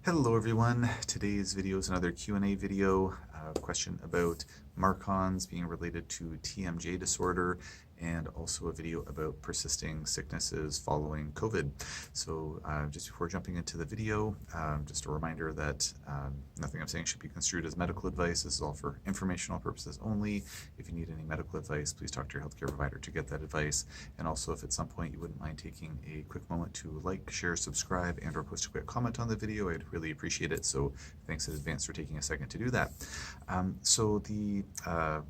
Hello everyone. Today's video is another Q&A video, question about MARCoNS being related to TMJ disorder, and also a video about persisting sicknesses following COVID. So just before jumping into the video, just a reminder that nothing I'm saying should be construed as medical advice. This is all for informational purposes only. If you need any medical advice, please talk to your healthcare provider to get that advice. And also, if at some point you wouldn't mind taking a quick moment to like, share, subscribe, and or post a quick comment on the video, I'd really appreciate it. So thanks in advance for taking a second to do that. So the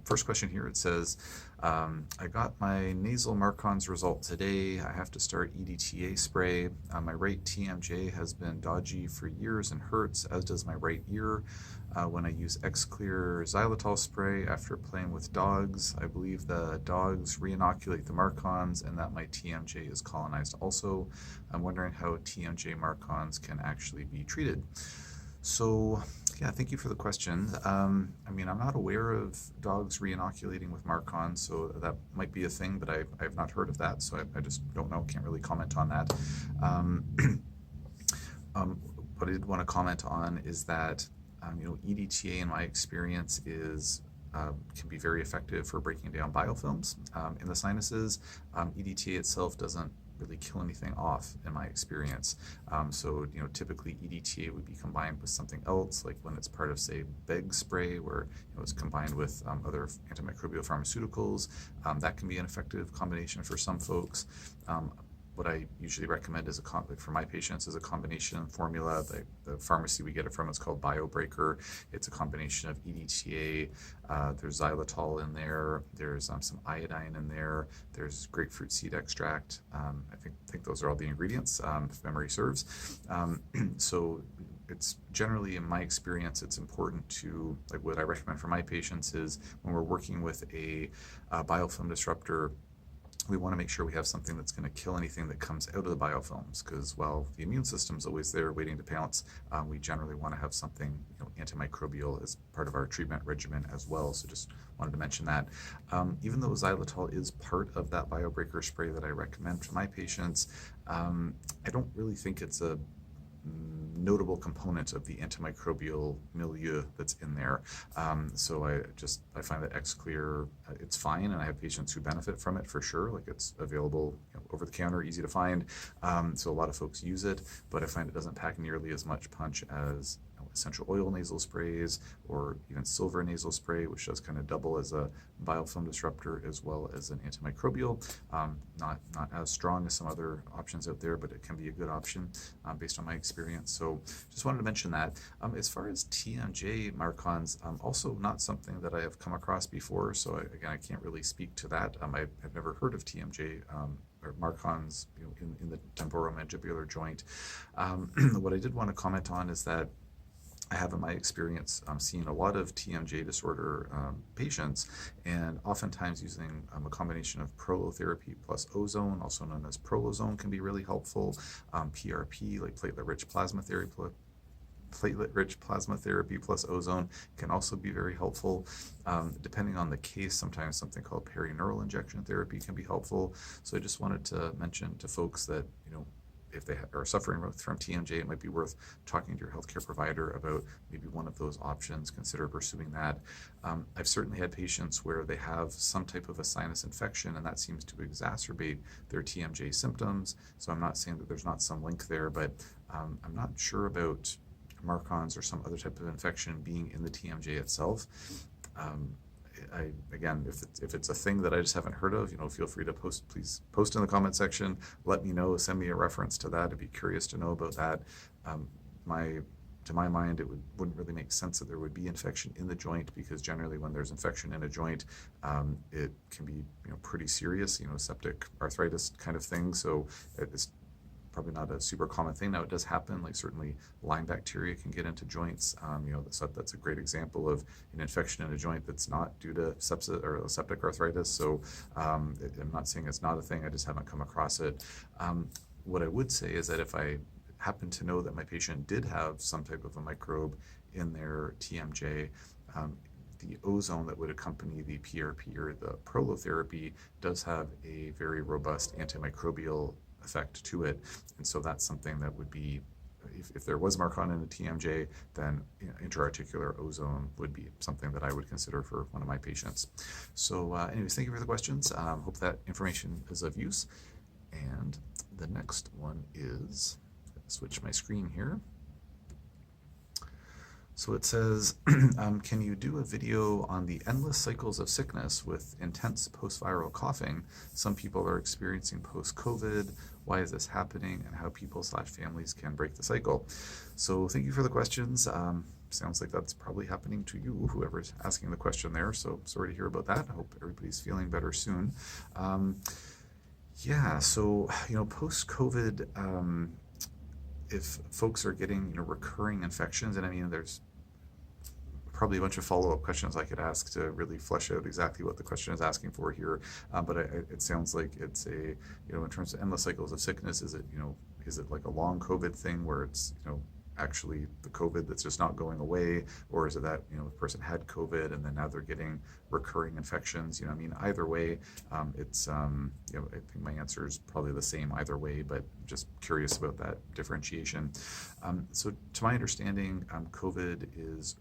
first question here, it says, I got my nasal MARCoNS result today. I have to start EDTA spray. My right TMJ has been dodgy for years and hurts, as does my right ear. When I use X-Clear xylitol spray after playing with dogs, I believe the dogs re-inoculate the MARCoNS and that my TMJ is colonized also. I'm wondering how TMJ MARCoNS can actually be treated. So yeah, thank you for the question. I mean, I'm not aware of dogs re-inoculating with MARCoNS, so that might be a thing, but I've not heard of that, so I just don't know, can't really comment on that. What I did want to comment on is that EDTA, in my experience, is can be very effective for breaking down biofilms in the sinuses. EDTA itself doesn't really kill anything off in my experience. So typically EDTA would be combined with something else, like when it's part of, say, BEG spray, where it's combined with other antimicrobial pharmaceuticals. That can be an effective combination for some folks. What I usually recommend is for my patients is a combination formula. The pharmacy we get it from is called BioBreaker. It's a combination of EDTA, there's xylitol in there, there's some iodine in there, there's grapefruit seed extract. I think those are all the ingredients, if memory serves. So it's generally, in my experience, it's important to, like, what I recommend for my patients is when we're working with a biofilm disruptor, we want to make sure we have something that's going to kill anything that comes out of the biofilms, because while the immune system's always there waiting to pounce, we generally want to have something antimicrobial as part of our treatment regimen as well. So just wanted to mention that. Even though xylitol is part of that BioBreaker spray that I recommend for my patients, I don't really think it's a notable component of the antimicrobial milieu that's in there. So I find that X-Clear, it's fine, and I have patients who benefit from it for sure. Like, it's available over the counter, easy to find. So a lot of folks use it, but I find it doesn't pack nearly as much punch as essential oil nasal sprays, or even silver nasal spray, which does kind of double as a biofilm disruptor as well as an antimicrobial. Not as strong as some other options out there, but it can be a good option based on my experience. So just wanted to mention that. As far as TMJ MARCoNS, also not something that I have come across before, so again, I can't really speak to that. I've never heard of TMJ or MARCoNS in the temporomandibular joint. What I did want to comment on is that I have, in my experience, seen a lot of TMJ disorder patients, and oftentimes using a combination of prolotherapy plus ozone, also known as prolozone, can be really helpful. PRP, like platelet-rich plasma therapy plus ozone, can also be very helpful. Depending on the case, sometimes something called perineural injection therapy can be helpful. So I just wanted to mention to folks that, if they are suffering from TMJ, it might be worth talking to your healthcare provider about maybe one of those options. Consider pursuing that. I've certainly had patients where they have some type of a sinus infection, and that seems to exacerbate their TMJ symptoms. So I'm not saying that there's not some link there, but I'm not sure about MARCoNS or some other type of infection being in the TMJ itself. Again, if it's a thing that I just haven't heard of, feel free to please post in the comment section. Let me know, send me a reference to that. I'd be curious to know about that. To my mind, it wouldn't really make sense that there would be infection in the joint, because generally when there's infection in a joint, it can be pretty serious, septic arthritis kind of thing. So it's probably not a super common thing. Now, it does happen, like certainly Lyme bacteria can get into joints. That's a great example of an infection in a joint that's not due to sepsis or septic arthritis. So I'm not saying it's not a thing, I just haven't come across it. What I would say is that if I happen to know that my patient did have some type of a microbe in their TMJ, the ozone that would accompany the PRP or the prolotherapy does have a very robust antimicrobial effect to it, and so that's something that would be if there was MARCoN in a TMJ, then intra-articular ozone would be something that I would consider for one of my patients. So anyways, thank you for the questions. Hope that information is of use. And the next one is, switch my screen here. So it says, can you do a video on the endless cycles of sickness with intense post-viral coughing some people are experiencing post-COVID? Why is this happening, and how people/families can break the cycle? So thank you for the questions. Sounds like that's probably happening to you, whoever's asking the question there. So sorry to hear about that. I hope everybody's feeling better soon. Yeah, so post-COVID, if folks are getting recurring infections, and I mean there's probably a bunch of follow-up questions I could ask to really flesh out exactly what the question is asking for here, but it sounds like it's a in terms of endless cycles of sickness, is it like a long COVID thing where it's actually the COVID that's just not going away, or is it that the person had COVID and then now they're getting recurring infections? I mean, either way, it's I think my answer is probably the same either way, but just curious about that differentiation. So to my understanding, COVID is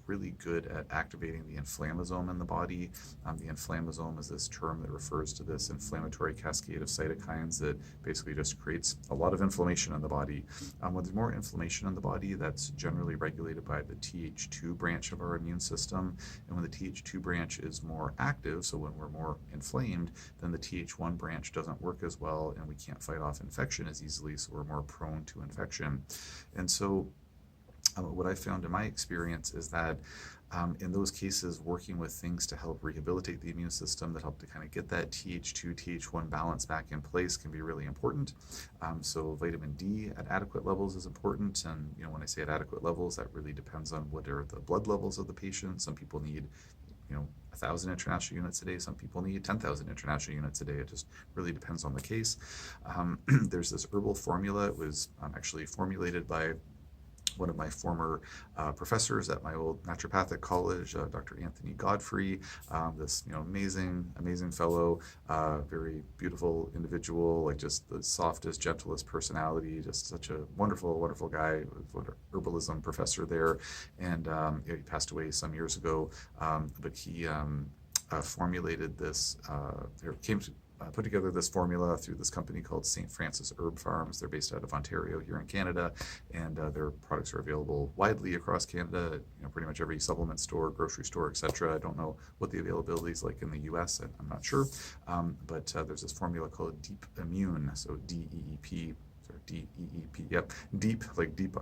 really good at activating the inflammasome in the body. The inflammasome is this term that refers to this inflammatory cascade of cytokines that basically just creates a lot of inflammation in the body. When there's more inflammation in the body, that's generally regulated by the Th2 branch of our immune system. And when the Th2 branch is more active, so when we're more inflamed, then the Th1 branch doesn't work as well, and we can't fight off infection as easily, so we're more prone to infection. And so what I found in my experience is that in those cases, working with things to help rehabilitate the immune system, that help to kind of get that Th2, Th1 balance back in place, can be really important. So vitamin D at adequate levels is important. And when I say at adequate levels, that really depends on what are the blood levels of the patient. Some people need 1,000 international units a day. Some people need 10,000 international units a day. It just really depends on the case. There's this herbal formula. It was actually formulated by one of my former professors at my old naturopathic college, Dr. Anthony Godfrey, this amazing fellow, very beautiful individual, like just the softest, gentlest personality, just such a wonderful guy, herbalism professor there, and he passed away some years ago, but he formulated this, put together this formula through this company called St. Francis Herb Farms. They're based out of Ontario here in Canada, and their products are available widely across Canada, pretty much every supplement store, grocery store, etc. I don't know what the availability is like in the US, I'm not sure, but there's this formula called Deep Immune, so D-E-E-P, sorry, D-E-E-P, yep, deep, like deep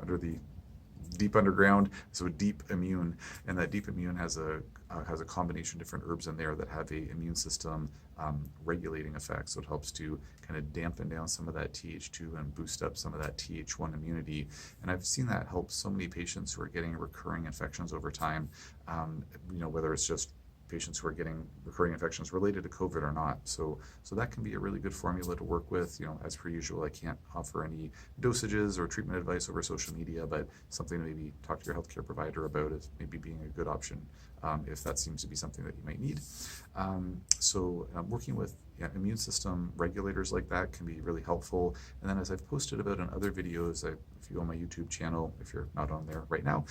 underground, so Deep Immune, and that Deep Immune has a combination of different herbs in there that have a immune system regulating effect, so it helps to kind of dampen down some of that Th2 and boost up some of that Th1 immunity. And I've seen that help so many patients who are getting recurring infections over time, whether it's just patients who are getting recurring infections related to COVID or not. So that can be a really good formula to work with. As per usual, I can't offer any dosages or treatment advice over social media, but something to maybe talk to your healthcare provider about is maybe being a good option if that seems to be something that you might need. Working with immune system regulators like that can be really helpful. And then, as I've posted about in other videos, if you go on my YouTube channel, if you're not on there right now,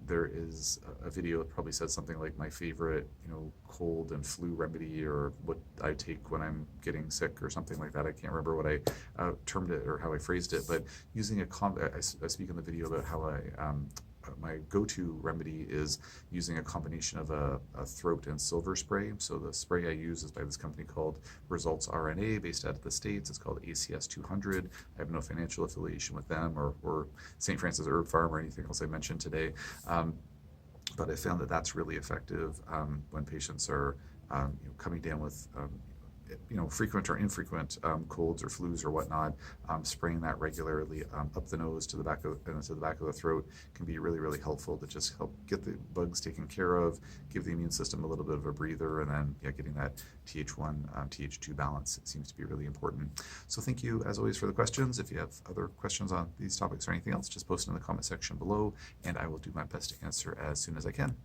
there is a video that probably says something like my favorite, cold and flu remedy, or what I take when I'm getting sick, or something like that. I can't remember what I termed it or how I phrased it, but using I speak in the video about how my go-to remedy is using a combination of a throat and silver spray. So the spray I use is by this company called Results RNA, based out of the States. It's called ACS 200. I have no financial affiliation with them or St. Francis Herb Farm or anything else I mentioned today. But I found that that's really effective when patients are coming down with frequent or infrequent colds or flus or whatnot. Spraying that regularly up the nose to the back of the throat can be really helpful to just help get the bugs taken care of, give the immune system a little bit of a breather, and then getting that Th1 Th2 balance seems to be really important. So thank you as always for the questions. If you have other questions on these topics or anything else, just post in the comment section below, and I will do my best to answer as soon as I can.